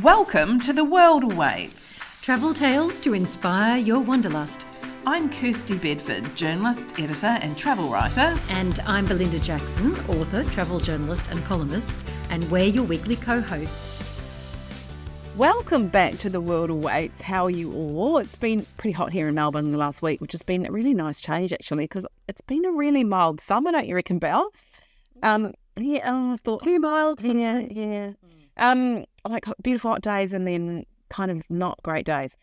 Welcome to The World Awaits. Travel tales to inspire your wanderlust. I'm Kirsty Bedford, journalist, editor and travel writer. And I'm Belinda Jackson, author, travel journalist and columnist, and we're your weekly co-hosts. Welcome back to The World Awaits. How are you all? It's been pretty hot here in Melbourne the last week, which has been a really nice change actually, because it's been a really mild summer, don't you reckon, Belle? I thought Too mild. Yeah. Like beautiful hot days and then kind of not great days.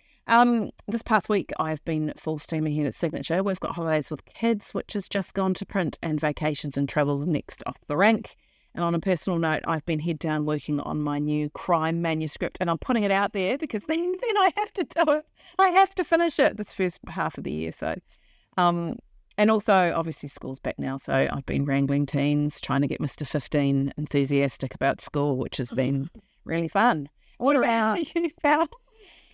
This past week I've been full steam ahead at Signature. We've got Holidays with Kids, which has just gone to print, and Vacations and Travel next off the rank. And on a personal note, I've been head down working on my new crime manuscript, and I'm putting it out there because then I have to do it. I have to finish it this first half of the year. So, and also obviously school's back now, so I've been wrangling teens, trying to get Mr. 15 enthusiastic about school, which has been really fun. What about you, pal?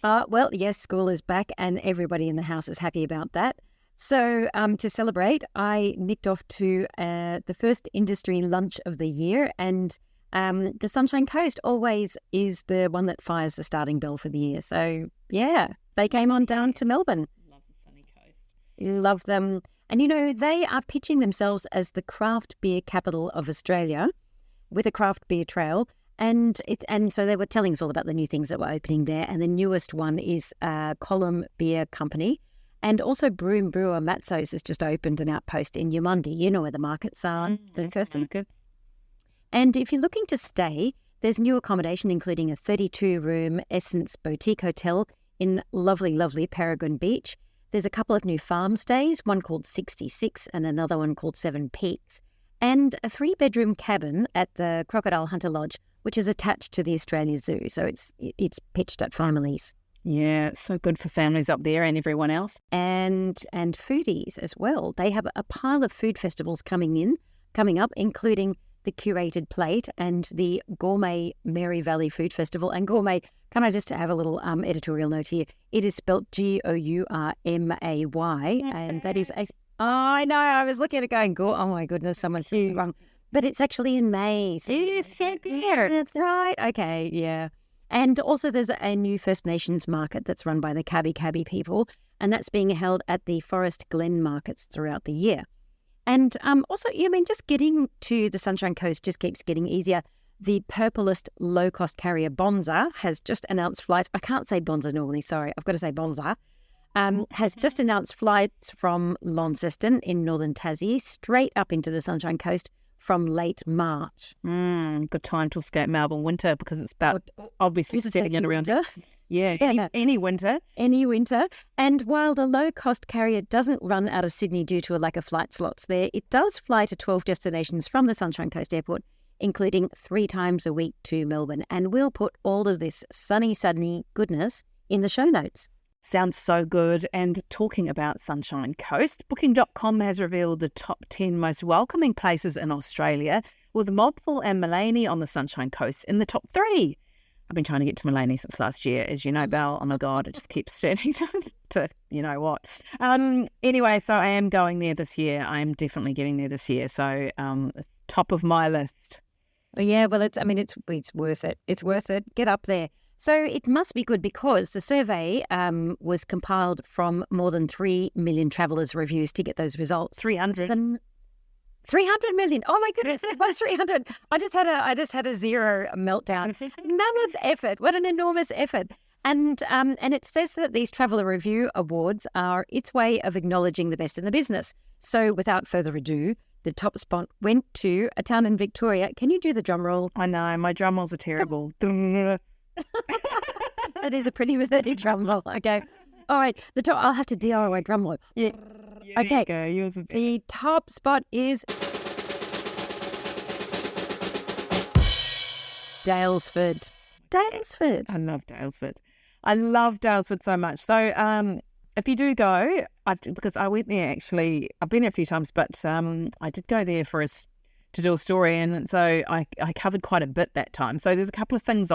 Well, yes, school is back and everybody in the house is happy about that. So to celebrate, I nicked off to the first industry lunch of the year, and the Sunshine Coast always is the one that fires the starting bell for the year. So, yeah, they came on down to Melbourne. Love the sunny coast. Love them. And, you know, they are pitching themselves as the craft beer capital of Australia with a craft beer trail. And so they were telling us all about the new things that were opening there. And the newest one is Column Beer Company. And also Broome Brewer Matsos has just opened an outpost in Yamundi. You know where the markets are. And if you're looking to stay, there's new accommodation, including a 32-room Essence Boutique Hotel in lovely, lovely Paragon Beach. There's a couple of new farm stays, one called 66 and another one called Seven Peaks, and a 3-bedroom cabin at the Crocodile Hunter Lodge, which is attached to the Australia Zoo. So it's pitched at families. Yeah, it's so good for families up there and everyone else. And foodies as well. They have a pile of food festivals coming up, including the Curated Plate and the Gourmet Mary Valley Food Festival. And gourmet, can I just have a little editorial note here? It is spelled Gourmay, and that is I know, I was looking at it going, oh my goodness, someone's saying it wrong. But it's actually in May. So It's so good. that's right. Okay, yeah. And also there's a new First Nations market that's run by the Kabi people, and that's being held at the Forest Glen markets throughout the year. And also, just getting to the Sunshine Coast just keeps getting easier. The purplest low-cost carrier Bonza has just announced flights. I can't say Bonza normally, sorry. I've got to say Bonza. Has just announced flights from Launceston in northern Tassie straight up into the Sunshine Coast from late March. Good time to escape Melbourne winter, because it's about obviously setting it around. Winter. Yeah, any winter. Any winter. And while the low-cost carrier doesn't run out of Sydney due to a lack of flight slots there, it does fly to 12 destinations from the Sunshine Coast Airport, including 3 times a week to Melbourne. And we'll put all of this sunny goodness in the show notes. Sounds so good. And talking about Sunshine Coast, Booking.com has revealed the top 10 most welcoming places in Australia, with Mobville and Mullaney on the Sunshine Coast in the top 3. I've been trying to get to Mullaney since last year, as you know, Belle. Oh my God, it just keeps turning to you know what. Anyway, so I am going there this year. I am definitely getting there this year. So it's top of my list. Yeah, well, it's worth it. It's worth it. Get up there. So it must be good, because the survey was compiled from more than 3 million travellers' reviews to get those results. 300 million. Oh my goodness, it was 300. I just had a zero meltdown. Mammoth effort. What an enormous effort. And it says that these Traveller Review Awards are its way of acknowledging the best in the business. So without further ado, the top spot went to a town in Victoria. Can you do the drum roll? I know, my drum rolls are terrible. That is a pretty pathetic drum roll. Okay. All right. The top. I'll have to DIY drum roll. Yeah. Okay. The top spot is Daylesford. I love Daylesford. I love Daylesford so much. So if you do go, because I went there actually, I've been there a few times, but I did go there to do a story, and so I covered quite a bit that time. So there's a couple of things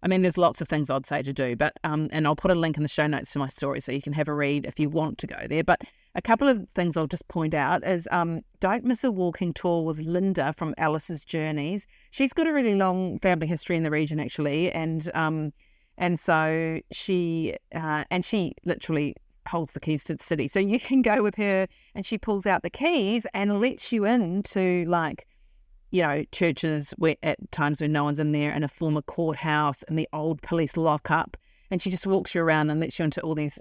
there's lots of things I'd say to do, but and I'll put a link in the show notes to my story so you can have a read if you want to go there. But a couple of things I'll just point out is don't miss a walking tour with Linda from Alice's Journeys. She's got a really long family history in the region, actually, and so she literally holds the keys to the city. So you can go with her, and she pulls out the keys and lets you into, like, you know, churches where at times when no one's in there, and a former courthouse and the old police lockup. And she just walks you around and lets you into all these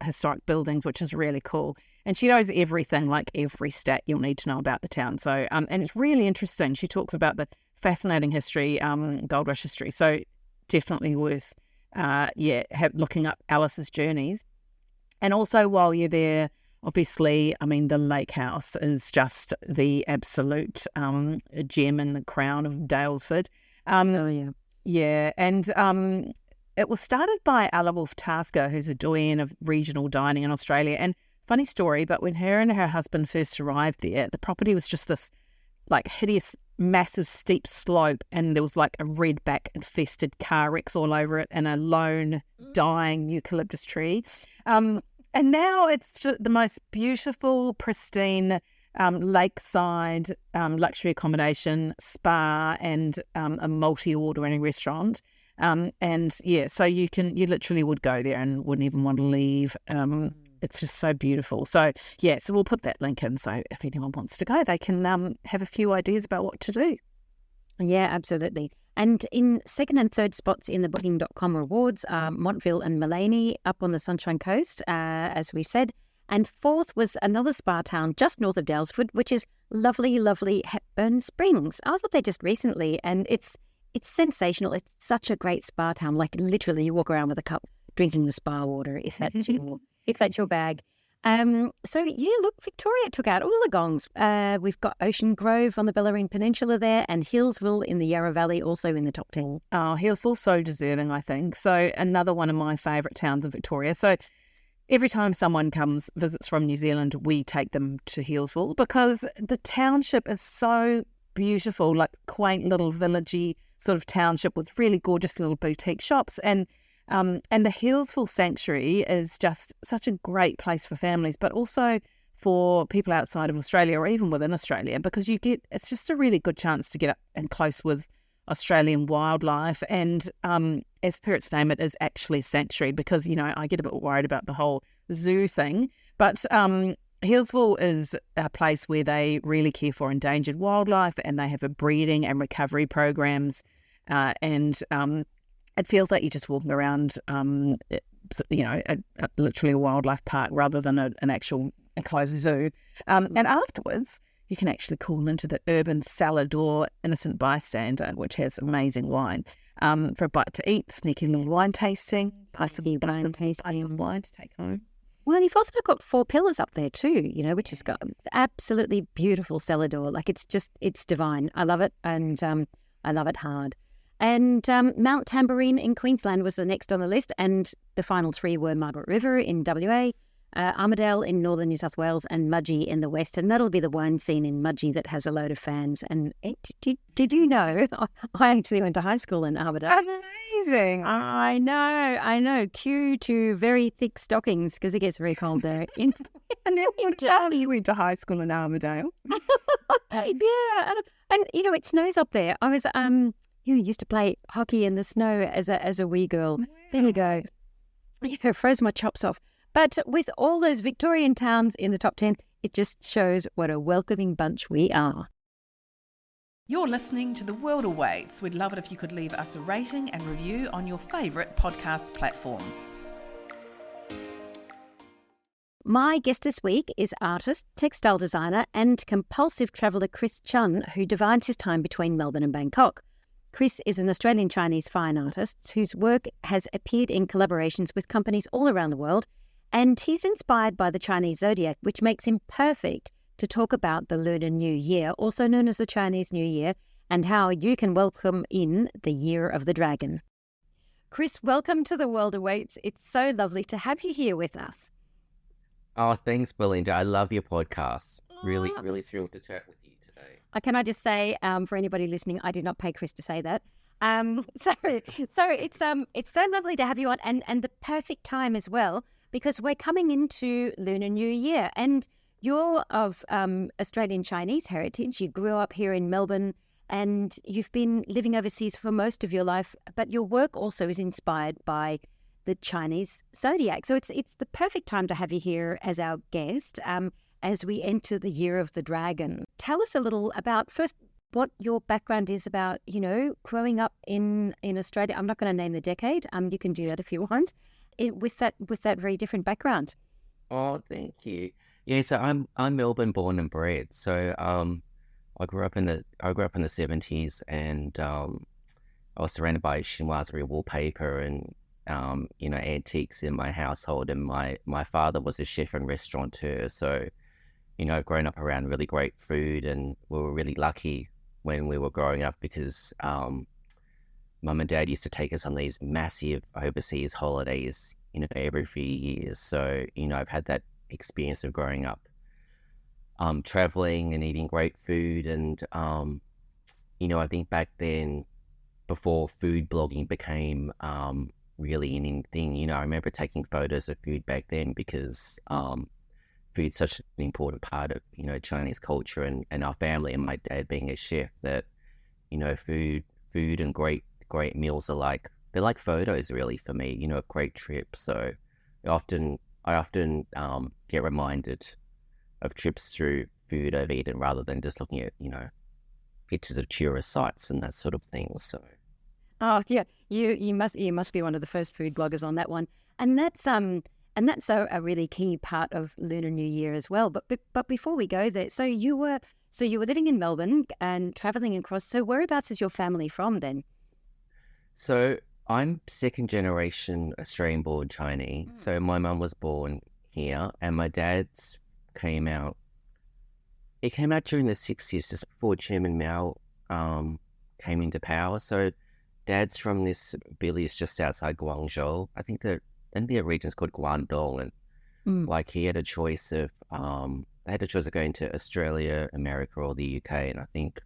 historic buildings, which is really cool. And she knows everything, like every stat you'll need to know about the town. So, and it's really interesting. She talks about the fascinating history, gold rush history. So definitely worth, looking up Alice's Journeys. And also while you're there, obviously, I mean, the lake house is just the absolute gem in the crown of Dalesford. Yeah, and it was started by Ella Wolf Tasker, who's a doyen of regional dining in Australia. And funny story, but when her and her husband first arrived there, the property was just this, like, hideous, massive, steep slope, and there was, like, a redback infested car wrecks all over it and a lone dying eucalyptus tree. And now it's just the most beautiful, pristine lakeside luxury accommodation, spa, and a multi-ordering restaurant. So you literally would go there and wouldn't even want to leave. It's just so beautiful. So we'll put that link in. So if anyone wants to go, they can have a few ideas about what to do. Yeah, absolutely. And in second and third spots in the Booking.com rewards are Montville and Mullaney up on the Sunshine Coast, as we said. And fourth was another spa town just north of Dalesford, which is lovely, lovely Hepburn Springs. I was up there just recently, and it's sensational. It's such a great spa town. Like, literally, you walk around with a cup drinking the spa water, if that's your bag. Look, Victoria took out all the gongs. We've got Ocean Grove on the Bellarine Peninsula there, and Hillsville in the Yarra Valley also in the top 10. Oh, Hillsville's so deserving, I think. So another one of my favourite towns in Victoria. So every time someone visits from New Zealand, we take them to Hillsville because the township is so beautiful, like quaint little villagey sort of township with really gorgeous little boutique shops. And the Hillsville Sanctuary is just such a great place for families, but also for people outside of Australia or even within Australia, because it's just a really good chance to get up and close with Australian wildlife. And as per its name, it is actually sanctuary because, you know, I get a bit worried about the whole zoo thing. But Hillsville is a place where they really care for endangered wildlife, and they have a breeding and recovery programs. It feels like you're just walking around, literally a wildlife park rather than an actual enclosed zoo. And afterwards, you can actually call into the Urban Salad or Innocent Bystander, which has amazing wine, for a bite to eat, sneaky little wine tasting, buy some wine to take home. Well, you've also got Four Pillars up there too, you know, which has got absolutely beautiful cellar door. Like, it's divine. I love it, and I love it hard. And Mount Tamborine in Queensland was the next on the list, and the final three were Margaret River in WA, Armidale in northern New South Wales, and Mudgee in the west. And that'll be the wine scene in Mudgee that has a load of fans. And did you know, I actually went to high school in Armidale. Amazing. I know. Cue to very thick stockings because it gets very cold there. And you went to high school in Armidale. Yeah. And, you know, it snows up there. I was... used to play hockey in the snow as a wee girl. Wow. There we go. Yeah, froze my chops off. But with all those Victorian towns in the top 10, it just shows what a welcoming bunch we are. You're listening to The World Awaits. We'd love it if you could leave us a rating and review on your favourite podcast platform. My guest this week is artist, textile designer and compulsive traveller Chris Chun, who divides his time between Melbourne and Bangkok. Chris is an Australian-Chinese fine artist whose work has appeared in collaborations with companies all around the world, and he's inspired by the Chinese zodiac, which makes him perfect to talk about the Lunar New Year, also known as the Chinese New Year, and how you can welcome in the Year of the Dragon. Chris, welcome to The World Awaits. It's so lovely to have you here with us. Oh, thanks, Belinda. I love your podcast. Really, really thrilled to chat with you today. Can I just say, for anybody listening, I did not pay Chris to say that. So it's so lovely to have you on, and the perfect time as well, because we're coming into Lunar New Year, and you're of Australian Chinese heritage. You grew up here in Melbourne, and you've been living overseas for most of your life, but your work also is inspired by the Chinese zodiac. So it's the perfect time to have you here as our guest as we enter the year of the dragon. Tell us a little about, first, what your background is about, growing up in Australia. I'm not going to name the decade. You can do that if you want. With that very different background. Oh, thank you. Yeah, so I'm Melbourne born and bred. So I grew up in the 70s, and I was surrounded by chinoiserie wallpaper and antiques in my household. And my father was a chef and restaurateur, so I've grown up around really great food, and we were really lucky when we were growing up because mum and dad used to take us on these massive overseas holidays, every few years. So, I've had that experience of growing up, traveling and eating great food. And, I think back then, before food blogging became really an thing, I remember taking photos of food back then because food's such an important part of, Chinese culture and our family, and my dad being a chef, that, food and great meals they're like photos really for me, of great trips. So I often get reminded of trips through food I've eaten rather than just looking at, pictures of tourist sites and that sort of thing. So. Oh yeah, you must be one of the first food bloggers on that one, and that's a really key part of Lunar New Year as well. But before we go there, so you were living in Melbourne and traveling across. So whereabouts is your family from then? So I'm second generation Australian-born Chinese. So my mum was born here, and my dad's came out. It came out during the 60s, just before Chairman Mao came into power. So dad's from this village just outside Guangzhou. I think the region's called Guangdong, and he had a choice of going to Australia, America, or the UK, and I think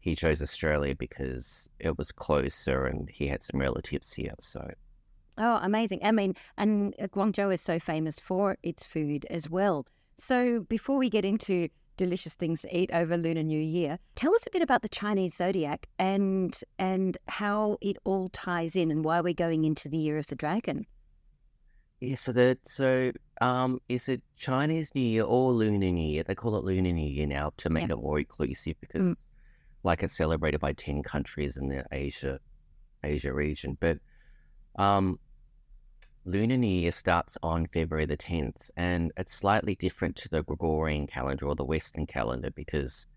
he chose Australia because it was closer and he had some relatives here. So, oh, amazing! I mean, and Guangzhou is so famous for its food as well. So, before we get into delicious things to eat over Lunar New Year, tell us a bit about the Chinese zodiac and how it all ties in, and why we're going into the year of the dragon. Yeah, is it Chinese New Year or Lunar New Year? They call it Lunar New Year now to make it more inclusive because, it's celebrated by 10 countries in the Asia region. But Lunar New Year starts on February the 10th, and it's slightly different to the Gregorian calendar or the Western calendar because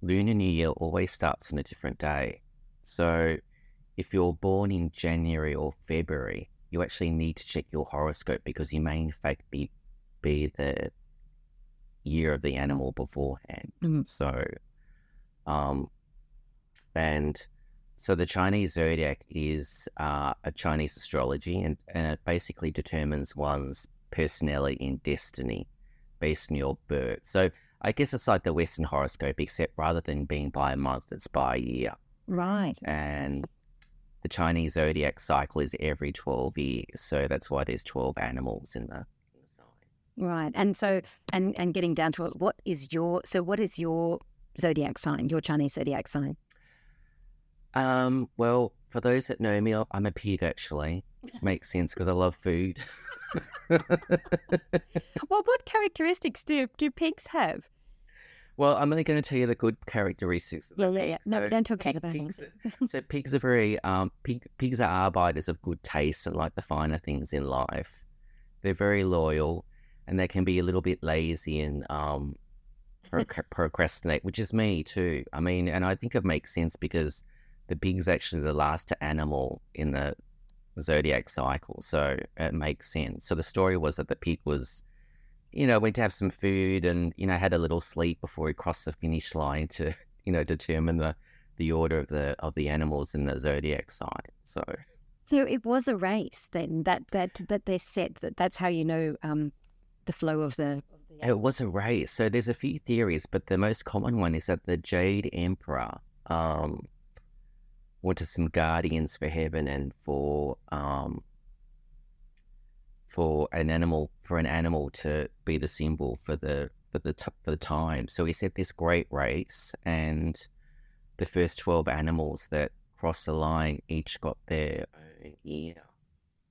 Lunar New Year always starts on a different day. So if you're born in January or February, you actually need to check your horoscope because you may in fact be the year of the animal beforehand. So, so the Chinese zodiac is a Chinese astrology, and it basically determines one's personality and destiny based on your birth. So I guess it's like the Western horoscope, except rather than being by a month, it's by a year. Right. And the Chinese zodiac cycle is every 12 years, so that's why there's 12 animals in the sign. Right, and so and getting down to it, what is your zodiac sign? Your Chinese zodiac sign? Well, for those that know me, I'm a pig actually, which makes sense because I love food. Well, what characteristics do pigs have? Well, I'm only going to tell you the good characteristics. Yeah. No, don't talk about pigs. So pigs are very pigs are arbiters of good taste and like the finer things in life. They're very loyal, and they can be a little bit lazy and procrastinate, which is me too. I mean, and I think it makes sense because the pig's actually the last animal in the zodiac cycle, so it makes sense. So the story was that the pig was, went to have some food and, had a little sleep before he crossed the finish line to, determine the order of the animals in the zodiac sign. So it was a race then that they said that's how the flow of the. It was a race. So there's a few theories, but the most common one is that the Jade Emperor wanted some guardians for heaven and for for an animal to be the symbol for the time. So he set this great race, and the first 12 animals that crossed the line each got their own year.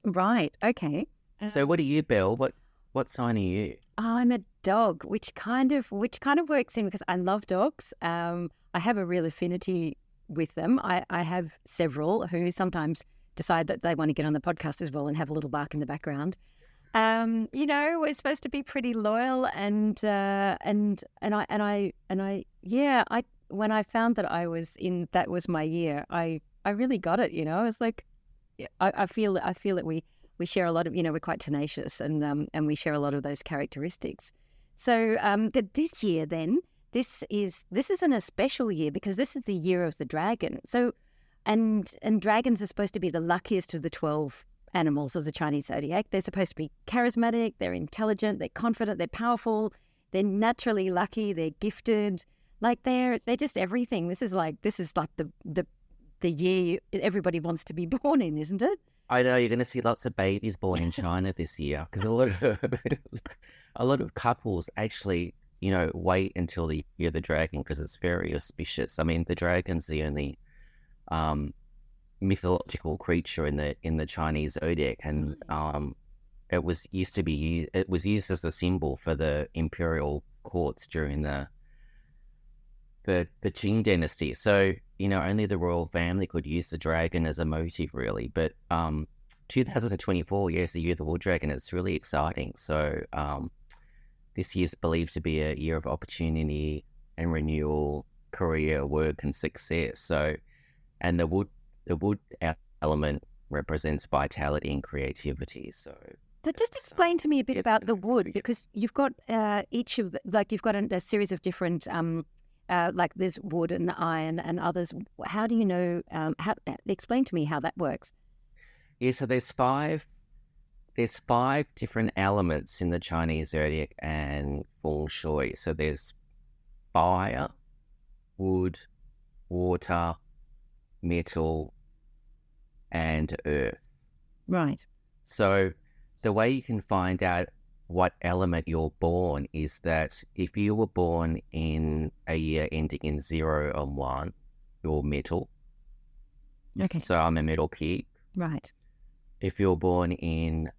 Right. Okay. So what are you, Belle? What sign are you? I'm a dog, which kind of works in because I love dogs. I have a real affinity with them. I have several who sometimes decide that they want to get on the podcast as well and have a little bark in the background. We're supposed to be pretty loyal, and when I found that that was my year, I really got it. I was like, I feel that we share a lot of, we're quite tenacious, and we share a lot of those characteristics. So, but this year, then, this isn't a special year because this is the year of the dragon. So, and dragons are supposed to be the luckiest of the 12 animals of the Chinese zodiac. They're supposed to be charismatic, they're intelligent, they're confident, they're powerful, they're naturally lucky, they're gifted. Like they're just everything. This is like the year everybody wants to be born in, isn't it? I know you're going to see lots of babies born in China this year because a lot of couples actually, wait until the year of the dragon because it's very auspicious. I mean, the dragon's the only mythological creature in the Chinese zodiac, and it was used as a symbol for the imperial courts during the Qing dynasty. So, only the royal family could use the dragon as a motif, really. But 2024, yes, the year of the wood dragon, it's really exciting. So this year's believed to be a year of opportunity and renewal, career, work, and success. So, and the wood element represents vitality and creativity. So just explain to me a bit about the wood, because you've got each of you've got a series of different like there's wood and iron and others. How do you know? Explain to me how that works. Yeah, so there's five different elements in the Chinese zodiac and feng shui. So there's fire, wood, water, metal, and earth. Right. So the way you can find out what element you're born is that if you were born in a year ending in 0 or 1, you're metal. Okay. So I'm a metal pig. Right. If you're born in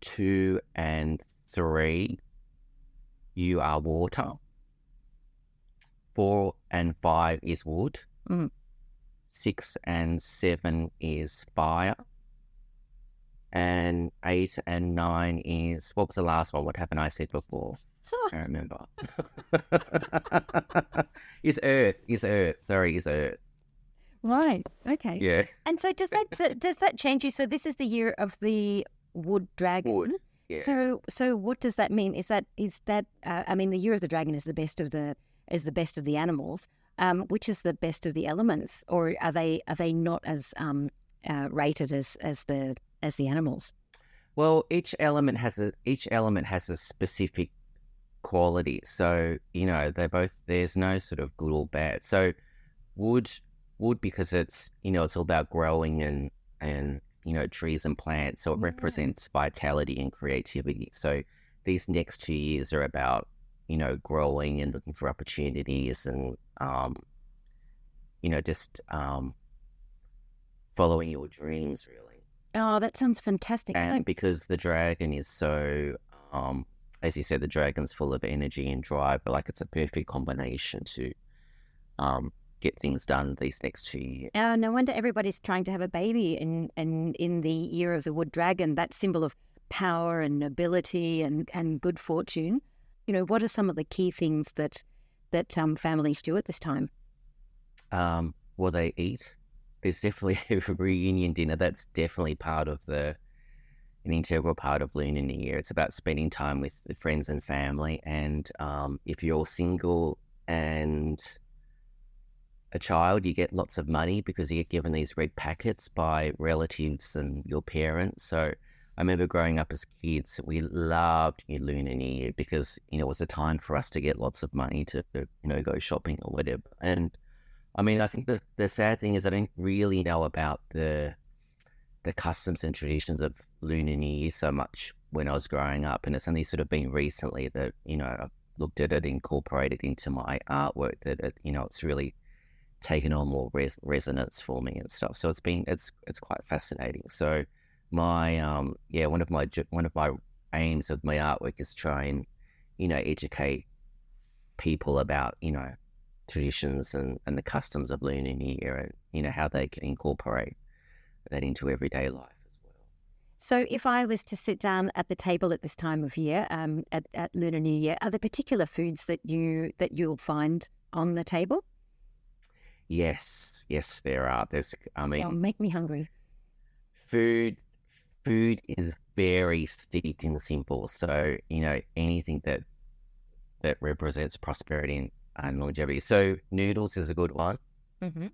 2 and 3, you are water. 4 and 5 is wood. 6 and 7 is fire. And 8 and 9 is, what was the last one? What happened I said before? I can't remember. Is earth. Sorry, is earth. Right. Okay. Yeah. And so does that change you? So this is the year of the wood dragon. Wood. Yeah. So what does that mean? Is that I mean, the year of the dragon is the best of the animals. Which is the best of the elements, or are they not as rated as the animals? Well, each element has a specific quality. So there's no sort of good or bad. So wood because it's it's all about growing and trees and plants, so it represents vitality and creativity. So these next 2 years are about growing and looking for opportunities and just following your dreams, really. Oh, that sounds fantastic. And because the dragon is so, as you said, the dragon's full of energy and drive, but it's a perfect combination to get things done these next 2 years. No wonder everybody's trying to have a baby in the year of the wood dragon, that symbol of power and nobility and good fortune. What are some of the key things that families do at this time? Well, they eat. There's definitely a reunion dinner. That's definitely an integral part of Lunar New Year. It's about spending time with the friends and family. And if you're single and a child, you get lots of money because you get given these red packets by relatives and your parents. So I remember growing up as kids, we loved Lunar New Year because, it was a time for us to get lots of money to, go shopping or whatever. And I mean, I think the sad thing is I don't really know about the customs and traditions of Lunar New Year so much when I was growing up, and it's only sort of been recently that, I've looked at it, incorporated into my artwork, that it's really taken on more resonance for me and stuff. So it's quite fascinating. So my one of my aims of my artwork is try and educate people about traditions and the customs of Lunar New Year, and how they can incorporate that into everyday life as well. So if I was to sit down at the table at this time of year, at Lunar New Year, are there particular foods that you'll find on the table? Yes, there are. Make me hungry. Food is very steeped in simple. So, anything that represents prosperity and longevity. So noodles is a good one. Mm-hmm.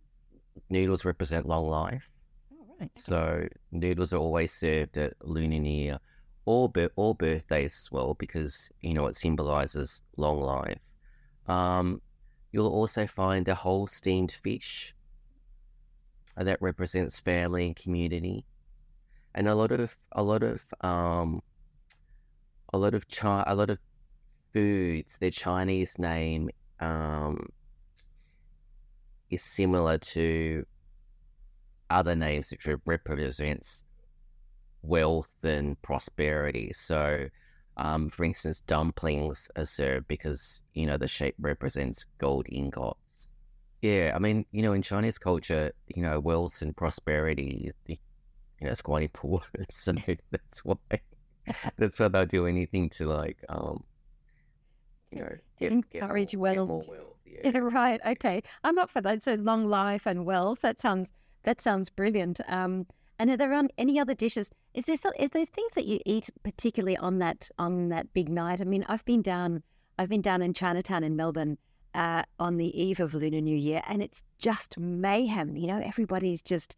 Noodles represent long life. Oh, right. So noodles are always served at Lunar New Year or birthdays as well, because, it symbolises long life. You'll also find a whole steamed fish that represents family and community, and a lot of foods. Their Chinese name is similar to other names which represents wealth and prosperity. So, for instance, dumplings are served because, the shape represents gold ingots. Yeah, in Chinese culture, wealth and prosperity, it's quite important. So that's why they'll do anything to encourage get wealth. more wealth. Yeah, right. Okay, I'm up for that. So long life and wealth. That sounds brilliant. And are there any other dishes? Is there things that you eat particularly on that big night? I've been down in Chinatown in Melbourne on the eve of Lunar New Year, and it's just mayhem. Everybody's just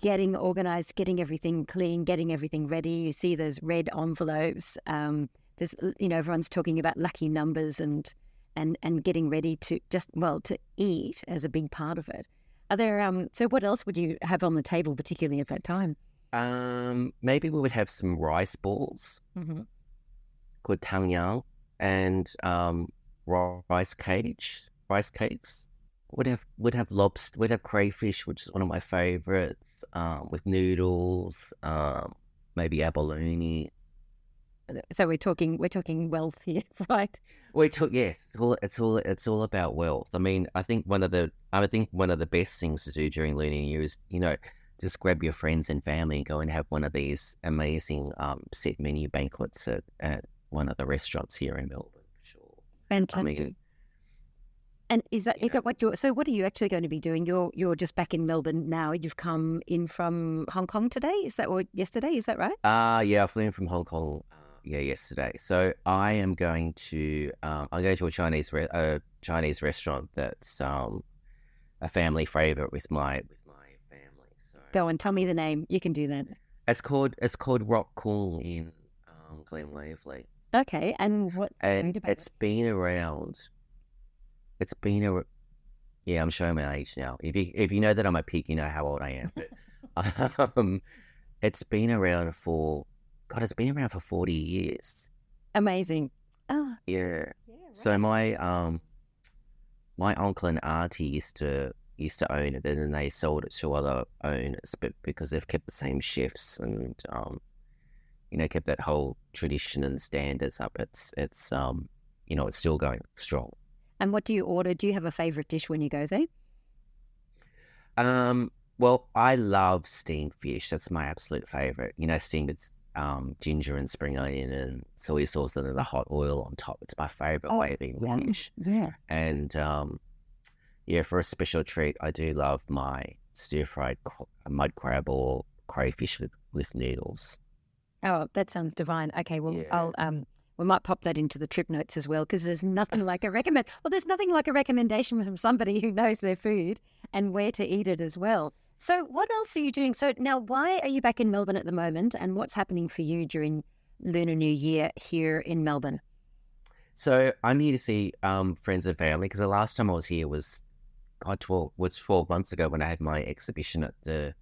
getting organised, getting everything clean, getting everything ready. You see those red envelopes. There's everyone's talking about lucky numbers and getting ready to to eat as a big part of it. Are there so what else would you have on the table, particularly at that time? Maybe we would have some rice balls, Mm-hmm. called tangyang, and rice cakes. Would have lobster. Would have crayfish, which is one of my favorites. With noodles. Maybe abalone. So we're talking wealth here, right? Yes, it's all about wealth. I think one of the best things to do during Lunar New Year is, just grab your friends and family and go and have one of these amazing set menu banquets at one of the restaurants here in Melbourne, for sure. Fantastic. And is that what what are you actually going to be doing? You're just back in Melbourne now. You've come in from Hong Kong today, or yesterday? Is that right? Yeah, I flew in from Hong Kong. Yesterday. So I am going to I'm going to a Chinese restaurant that's a family favorite with my family. So Go on, tell me the name. You can do that. It's called Rock Kung in Glen Waverley. Okay, and what? And it's been around. Yeah, I'm showing my age now. If you know that I'm a pig, you know how old I am. But it's been around for 40 years. Amazing. Oh. Yeah. Right. So my uncle and auntie used to own it, and then they sold it to other owners, but because they've kept the same chefs and kept that whole tradition and standards up, it's still going strong. And what do you order? Do you have a favourite dish when you go there? Well, I love steamed fish. That's my absolute favourite. Steamed with ginger and spring onion and soy sauce and then the hot oil on top. It's my favourite way of eating fish. Yeah. And for a special treat, I do love my stir-fried mud crab or crayfish with noodles. Oh, that sounds divine. Okay, well, Yeah. we might pop that into the trip notes as well, because there's nothing like a recommendation from somebody who knows their food and where to eat it as well. So what else are you doing? So now, why are you back in Melbourne at the moment, and what's happening for you during Lunar New Year here in Melbourne? So I'm here to see friends and family, because the last time I was here was 12 months ago when I had my exhibition at the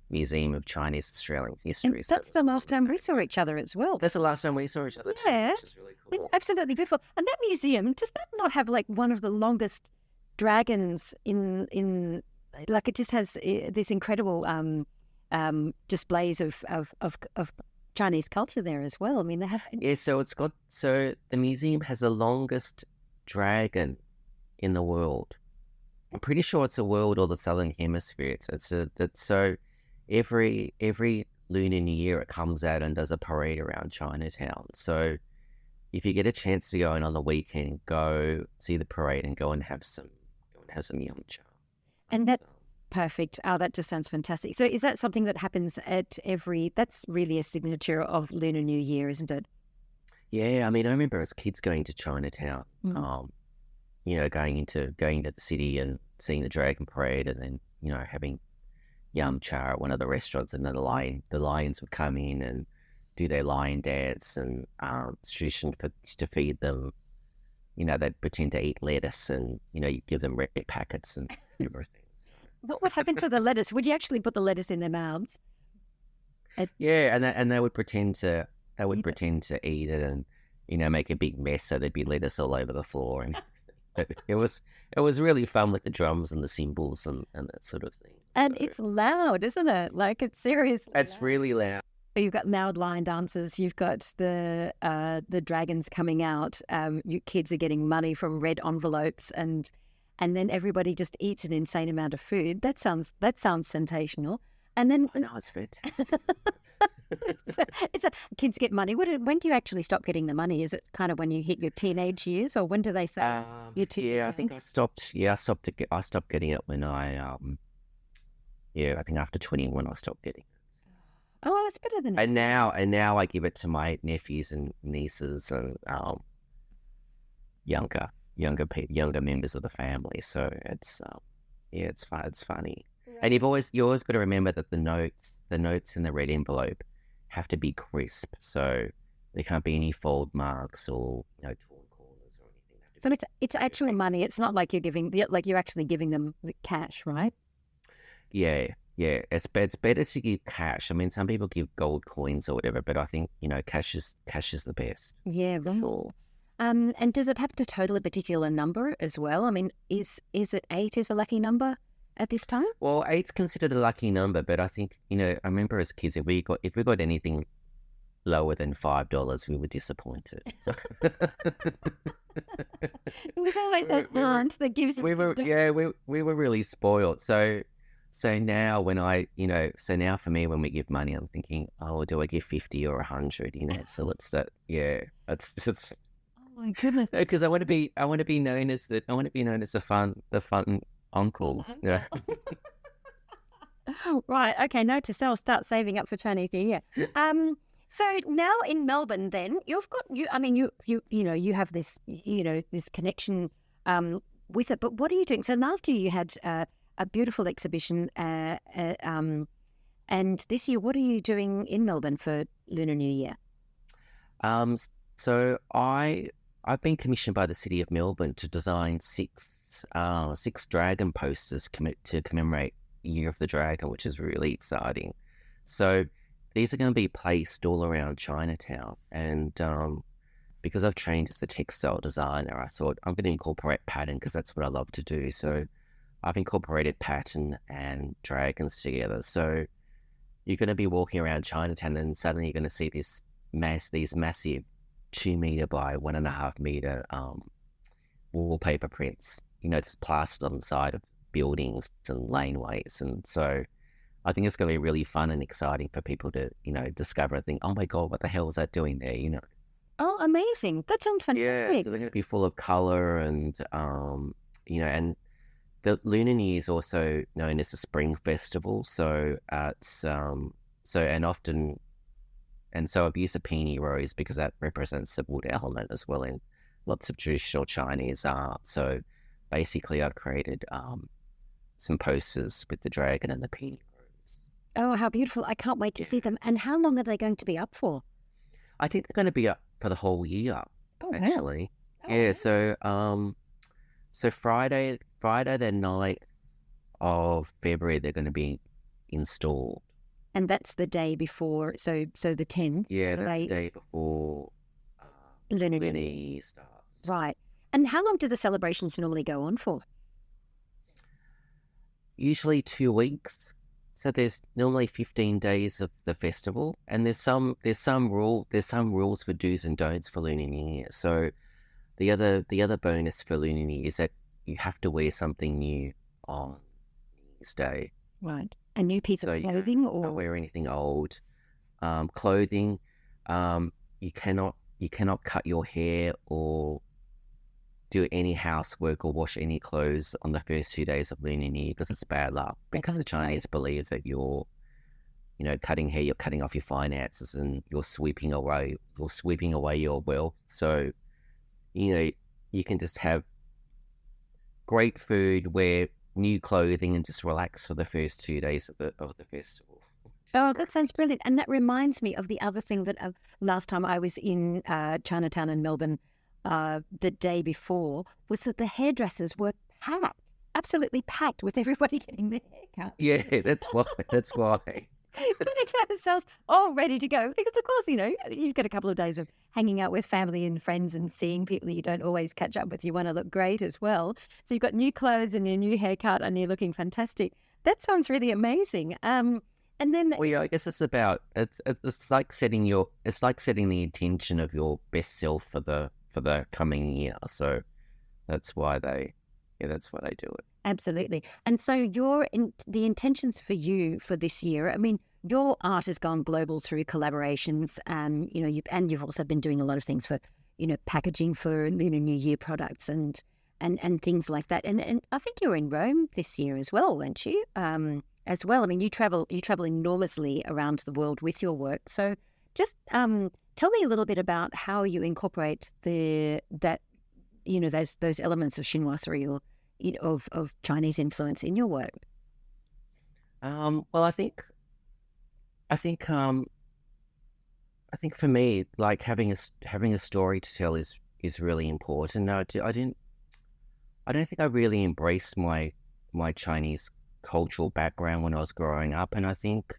Museum of Chinese Australian History. And So that's the last time we saw each other as well. That's the last time we saw each other too, Yeah. which is really It's cool. absolutely beautiful. And that museum, does that not have like one of the longest dragons in like it just has this incredible displays of Chinese culture there as well. I mean, they have. Yeah, so the museum has the longest dragon in the world. I'm pretty sure it's the world or the Southern Hemisphere. It's so every Lunar New Year it comes out and does a parade around Chinatown. So if you get a chance to go in on the weekend, go see the parade and go and have some yum cha. And that's perfect. Oh, that just sounds fantastic. So is that something that happens that's really a signature of Lunar New Year, isn't it? Yeah, I mean, I remember as kids going to Chinatown, going into the city and seeing the Dragon Parade, and then having yum cha at one of the restaurants, and then the lions would come in and do their lion dance, and it's tradition to feed them. They'd pretend to eat lettuce, and you give them red packets and everything. What would happen to the lettuce? Would you actually put the lettuce in their mouths? Yeah, and they would pretend to eat it, and make a big mess, so there'd be lettuce all over the floor, and it was really fun with the drums and the cymbals and that sort of thing. And So it's loud, isn't it? Like it's seriously. it's loud. really loud. You've got loud lion dances. You've got the dragons coming out. You kids are getting money from red envelopes, and then everybody just eats an insane amount of food. That sounds sensational. And then I know, it's fantastic. kids get money. When do you actually stop getting the money? Is it kind of when you hit your teenage years, or when do they say you're too Yeah, I think I stopped. Yeah, I stopped getting it when I I think after 21 I stopped getting it. Oh, that's better than And now I give it to my nephews and nieces and younger members of the family. So it's it's fun. It's funny. Right. And you always got to remember that the notes in the red envelope have to be crisp. So there can't be any fold marks or torn corners or anything. So it's actual money. It's not like you're actually giving them the cash, right? Yeah. It's better to give cash. I mean, some people give gold coins or whatever, but I think cash is the best. Yeah, right. Sure. And does it have to total a particular number as well? I mean, is it 8 is a lucky number at this time? Well, 8's considered a lucky number, but I think I remember as kids if we got anything lower than $5, we were disappointed. So. We've always that aunt that gives. We were really spoiled. So now now for me when we give money, I'm thinking, oh, do I give 50 or 100? So it's that. Yeah, it's just. Oh my goodness! Because I want to be known as the fun uncle. Yeah. Right. Okay. Note to self: start saving up for Chinese New Year. So now in Melbourne, then you have this this connection with it. But what are you doing? So last year you had a beautiful exhibition, and this year, what are you doing in Melbourne for Lunar New Year? So I've been commissioned by the City of Melbourne to design six dragon posters to commemorate Year of the Dragon, which is really exciting. So these are going to be placed all around Chinatown, and because I've trained as a textile designer, I thought I'm going to incorporate pattern because that's what I love to do. So I've incorporated pattern and dragons together. So you're going to be walking around Chinatown, and suddenly you're going to see these massive 2 meter by 1.5 meter wallpaper prints, just plastered on the side of buildings and laneways. And so I think it's going to be really fun and exciting for people to, discover and think, oh my God, what the hell is that doing there? Oh, amazing. That sounds fantastic. Yeah, so they're going to be full of color and, and the Lunar New Year is also known as the Spring Festival. So so I've used a peony rose because that represents the wood element as well in lots of traditional Chinese art. So basically I've created some posters with the dragon and the peony rose. Oh, how beautiful. I can't wait to see them. And how long are they going to be up for? I think they're going to be up for the whole year, actually. Wow. Yeah, so Friday the 9th of February, they're going to be installed. And that's the day before, so the 10th. Yeah, that's the day before Lunar Lunar New New Year. Year starts. Right. And how long do the celebrations normally go on for? Usually 2 weeks. So there's normally 15 days of the festival, and there's some rules for do's and don'ts for Lunar New Year. So the other bonus for Lunar New Year is that you have to wear something new on New Year's Day. Right. A new piece So of you clothing can't or wear anything old. Clothing, you cannot cut your hair or do any housework or wash any clothes on the first 2 days of Lunar New Year because it's bad luck. Because the Chinese believe that you're cutting hair, you're cutting off your finances, and you're sweeping away your wealth. So, you can just have great food, wear new clothing, and just relax for the first 2 days of the festival. Oh, that sounds brilliant. And that reminds me of the other thing that last time I was in Chinatown in Melbourne, the day before, was that the hairdressers were packed, absolutely packed, with everybody getting their haircut. Yeah, that's why. Getting themselves all ready to go. Because, of course, you've got a couple of days of hanging out with family and friends and seeing people you don't always catch up with. You want to look great as well. So you've got new clothes and your new haircut and you're looking fantastic. That sounds really amazing. And then, well, yeah, I guess it's like setting the intention of your best self for the coming year. So that's why they do it. Absolutely. And so the intentions for you for this year, I mean, your art has gone global through collaborations, and you've also been doing a lot of things for, packaging for Lunar New Year products and things like that. And I think you're in Rome this year as well, aren't you? As well. I mean, you travel enormously around the world with your work. So just tell me a little bit about how you incorporate those elements of chinoiserie or of Chinese influence in your work. Well, I think for me, like having a story to tell is really important. No, I don't think I really embraced my Chinese cultural background when I was growing up, and I think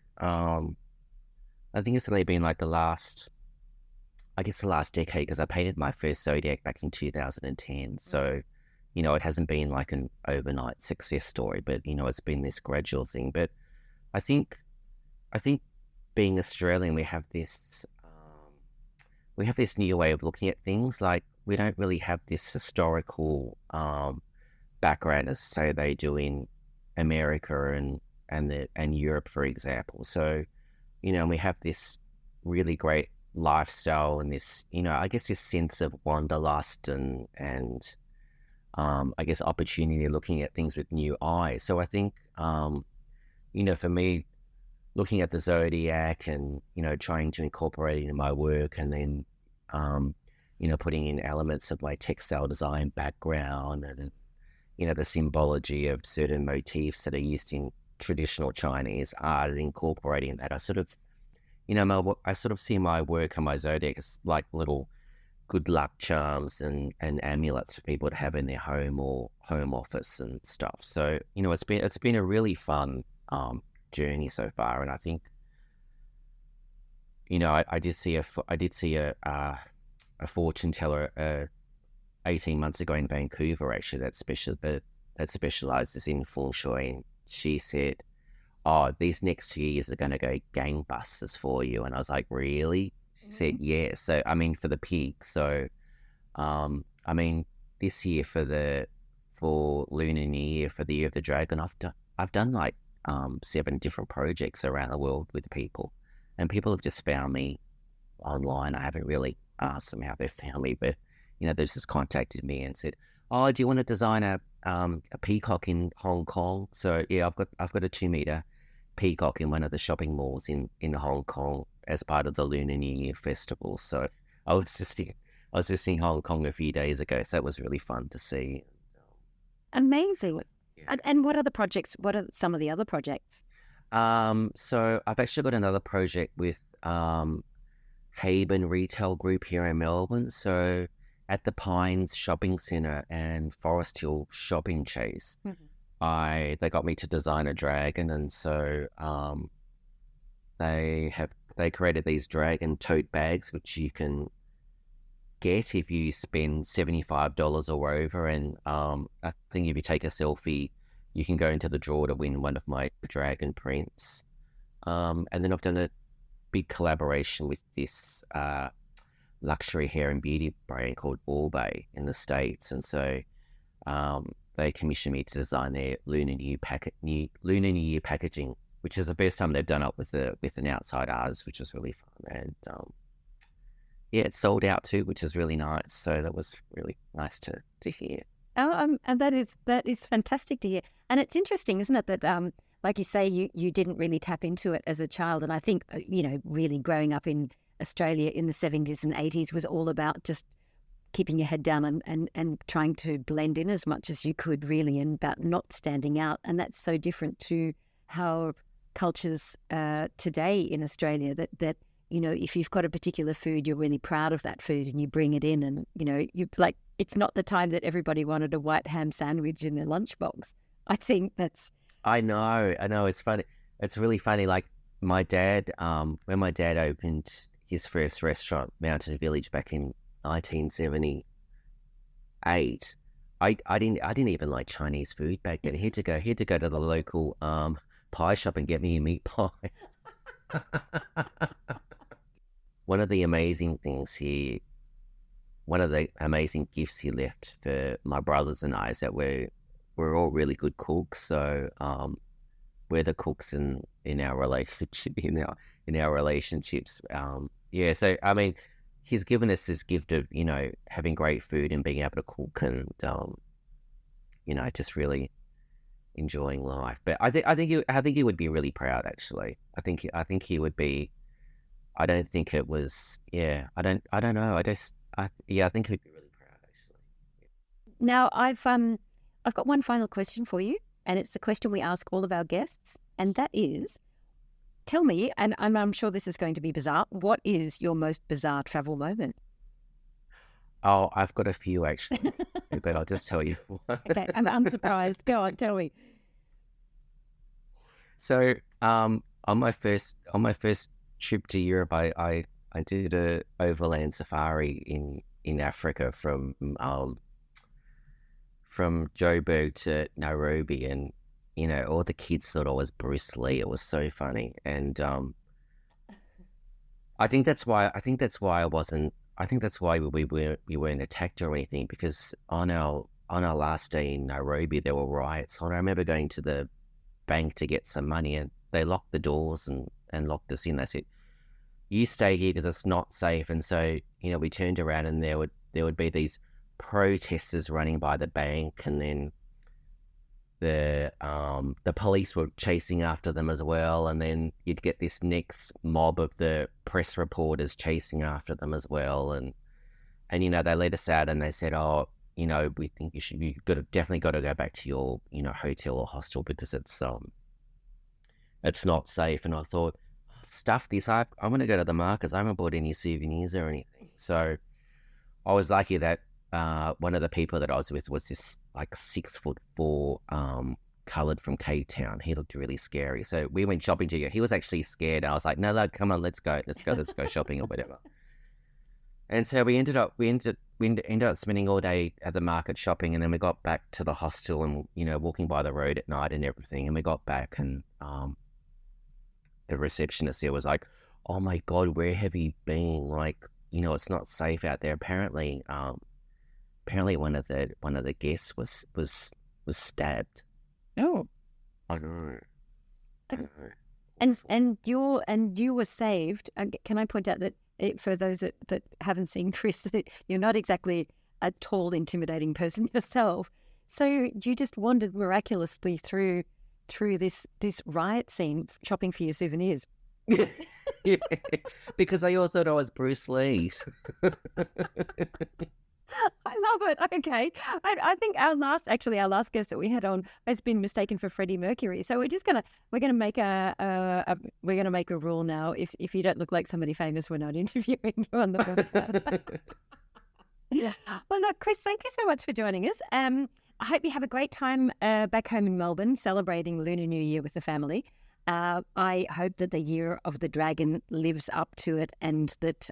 it's only been like the last decade, because I painted my first zodiac back in 2010. So, it hasn't been like an overnight success story, but it's been this gradual thing. But I think being Australian, we have this new way of looking at things. Like, we don't really have this historical background as, say, they do in America and Europe, for example. So, we have this really great lifestyle and this, I guess this sense of wanderlust and I guess opportunity, looking at things with new eyes. So I think, for me, looking at the zodiac and, trying to incorporate it into my work, and then, putting in elements of my textile design background and, the symbology of certain motifs that are used in traditional Chinese art, and incorporating that, I sort of see my work and my zodiac as like little good luck charms and amulets for people to have in their home or home office and stuff. So, it's been a really fun journey so far, and I think, I did see a fortune teller 18 months ago in Vancouver, actually, that specializes in feng shui, and she said, "Oh, these next 2 years are going to go gangbusters for you." And I was like, "Really?" She said, "Yeah." So, I mean, for the pig. So, this year for Lunar New Year, for the Year of the Dragon, I've done like 7 different projects around the world with people, and people have just found me online. I haven't really asked them how they found me, but they've just contacted me and said, "Oh, do you want to design a peacock in Hong Kong?" So yeah, I've got a 2-meter peacock in one of the shopping malls in Hong Kong as part of the Lunar New Year festival. So I was just in Hong Kong a few days ago, so that was really fun to see. Amazing. Yeah. And what are some of the other projects? So I've actually got another project with Haven Retail Group here in Melbourne. So at the Pines Shopping Centre and Forest Hill Shopping Chase, they got me to design a dragon, and so they created these dragon tote bags, which you can get if you spend $75 or over. And I think if you take a selfie, you can go into the draw to win one of my dragon prints. And then I've done a big collaboration with this luxury hair and beauty brand called Orbe in the States. And so they commissioned me to design their Lunar New Year packaging, which is the first time they've done it with an outside artist, which was really fun. And yeah, it sold out too, which is really nice. So that was really nice to hear. And that is fantastic to hear. And it's interesting, isn't it, that like you say, you didn't really tap into it as a child. And I think, really growing up in Australia in the 70s and 80s was all about just keeping your head down and trying to blend in as much as you could, really, and about not standing out. And that's so different to how cultures today in Australia that if you've got a particular food, you're really proud of that food and you bring it in, and you like, it's not the time that everybody wanted a white ham sandwich in their lunchbox. I think that's... I know. It's funny. It's really funny. Like my dad, when my dad opened his first restaurant, Mountain Village, back in 1978, I didn't even like Chinese food back then. He had to go to the local pie shop and get me a meat pie. One of the amazing gifts he left for my brothers and I is that we're all really good cooks. So we're the cooks in our relationship, in our relationships. Yeah. So I mean, he's given us this gift of having great food and being able to cook, and just really enjoying life. But I think he would be really proud. Actually, I think he would be. I don't think it was. Yeah. I don't know. I think he'd be really proud. Actually. Now I've got one final question for you, and it's the question we ask all of our guests, and that is, tell me, and I'm sure this is going to be bizarre, what is your most bizarre travel moment? Oh, I've got a few actually, but I'll just tell you one. Okay, I'm surprised. Go on, tell me. So, on my first trip to Europe, I did a overland safari in Africa from Joburg to Nairobi, and all the kids thought I was Bruce Lee. It was so funny, and I think that's why we weren't attacked or anything, because on our last day in Nairobi there were riots. I remember going to the bank to get some money, and they locked the doors and locked us in. They said, "You stay here because it's not safe." And so we turned around, and there would be these protesters running by the bank, and then the police were chasing after them as well, and then you'd get this next mob of the press reporters chasing after them as well, and they let us out, and they said, "Oh, we think you've definitely got to go back to your hotel or hostel because it's not safe." And I thought, stuff this, I want to go to the markets. I haven't bought any souvenirs or anything. So I was lucky that one of the people that I was with was this like 6'4", coloured from Cape Town. He looked really scary. So we went shopping together. He was actually scared. I was like, no, come on, let's go shopping or whatever. And so we ended up spending all day at the market shopping, and then we got back to the hostel and walking by the road at night and everything. And we got back, and the receptionist there was like, "Oh my God, where have you been? Like, it's not safe out there." Apparently one of the guests was stabbed. Oh, I know. And you were saved. Can I point out that for those that haven't seen Chris, that you're not exactly a tall, intimidating person yourself. So you just wandered miraculously through this riot scene, shopping for your souvenirs. Yeah, because I also thought I was Bruce Lee. I love it. Okay, I think our last guest that we had on has been mistaken for Freddie Mercury. So we're gonna make a rule now. If you don't look like somebody famous, we're not interviewing you on the podcast. Yeah. Well, look, Chris, thank you so much for joining us. I hope you have a great time back home in Melbourne, celebrating Lunar New Year with the family. I hope that the year of the dragon lives up to it, and that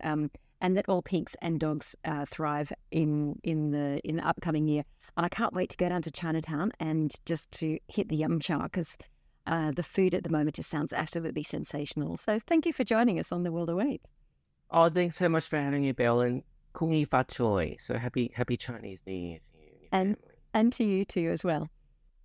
all pigs and dogs thrive in the upcoming year. And I can't wait to go down to Chinatown and just to hit the yum cha, because the food at the moment just sounds absolutely sensational. So thank you for joining us on The World Awaits. Oh, thanks so much for having me, Belle, and Kung Yi Fa Choi. So happy Chinese New Year to you and your family. And to you too as well.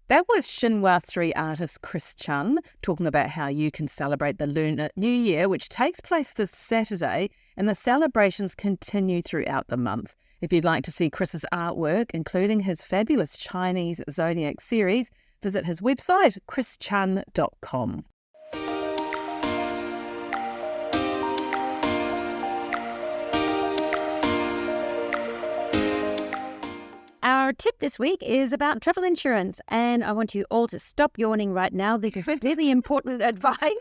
That was Shinhua 3 artist Chris Chun talking about how you can celebrate the Lunar New Year, which takes place this Saturday, and the celebrations continue throughout the month. If you'd like to see Chris's artwork, including his fabulous Chinese zodiac series, visit his website, chrischun.com. Our tip this week is about travel insurance, and I want you all to stop yawning right now. This is really important advice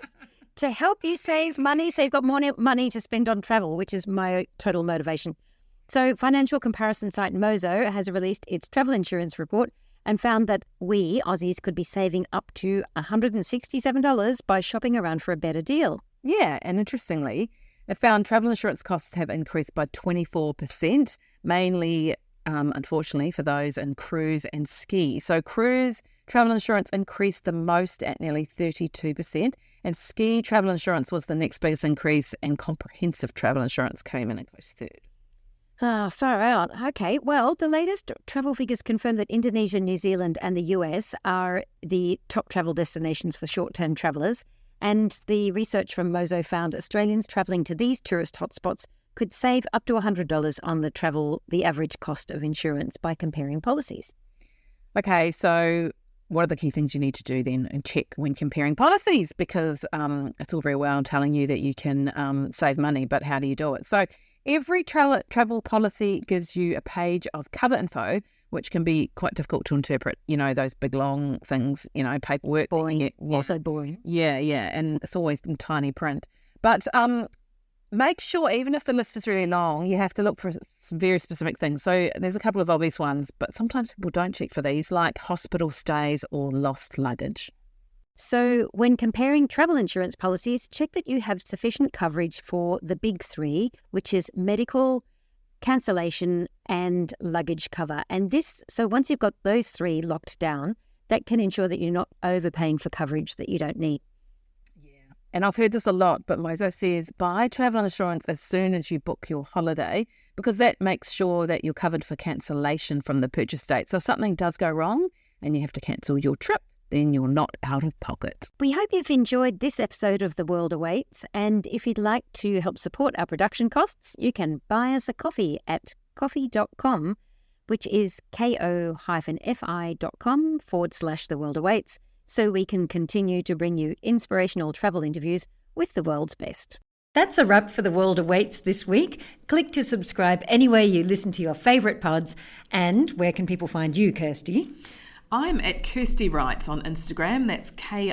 to help you save money, so you've got more money to spend on travel, which is my total motivation. So financial comparison site Mozo has released its travel insurance report and found that we, Aussies, could be saving up to $167 by shopping around for a better deal. Yeah, and interestingly, it found travel insurance costs have increased by 24%, mainly unfortunately, for those in cruise and ski. So cruise travel insurance increased the most at nearly 32%, and ski travel insurance was the next biggest increase, and comprehensive travel insurance came in a close third. Far out. Okay, well, the latest travel figures confirm that Indonesia, New Zealand and the US are the top travel destinations for short-term travellers, and the research from Mozo found Australians travelling to these tourist hotspots could save up to $100 on the average cost of insurance by comparing policies. Okay, so what are the key things you need to do then and check when comparing policies? Because it's all very well telling you that you can save money, but how do you do it? So every travel policy gives you a page of cover info, which can be quite difficult to interpret. You know, those big long things, paperwork. Boring. Also boring. Yeah, and it's always in tiny print. But make sure, even if the list is really long, you have to look for some very specific things. So there's a couple of obvious ones, but sometimes people don't check for these, like hospital stays or lost luggage. So when comparing travel insurance policies, check that you have sufficient coverage for the big three, which is medical, cancellation and luggage cover. And so once you've got those three locked down, that can ensure that you're not overpaying for coverage that you don't need. And I've heard this a lot, but Mozo says buy travel insurance as soon as you book your holiday, because that makes sure that you're covered for cancellation from the purchase date. So if something does go wrong and you have to cancel your trip, then you're not out of pocket. We hope you've enjoyed this episode of The World Awaits. And if you'd like to help support our production costs, you can buy us a coffee at coffee.com, which is ko-fi.com/The World Awaits. So we can continue to bring you inspirational travel interviews with the world's best. That's a wrap for The World Awaits this week. Click to subscribe anywhere you listen to your favourite pods. And where can people find you, Kirsty? I'm at Kirsty Writes on Instagram. That's KIRSTIE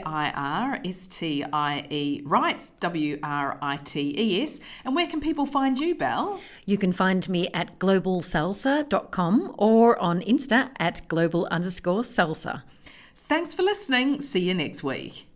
Writes, WRITES. And where can people find you, Belle? You can find me at globalsalsa.com or on Insta at global_salsa. Thanks for listening. See you next week.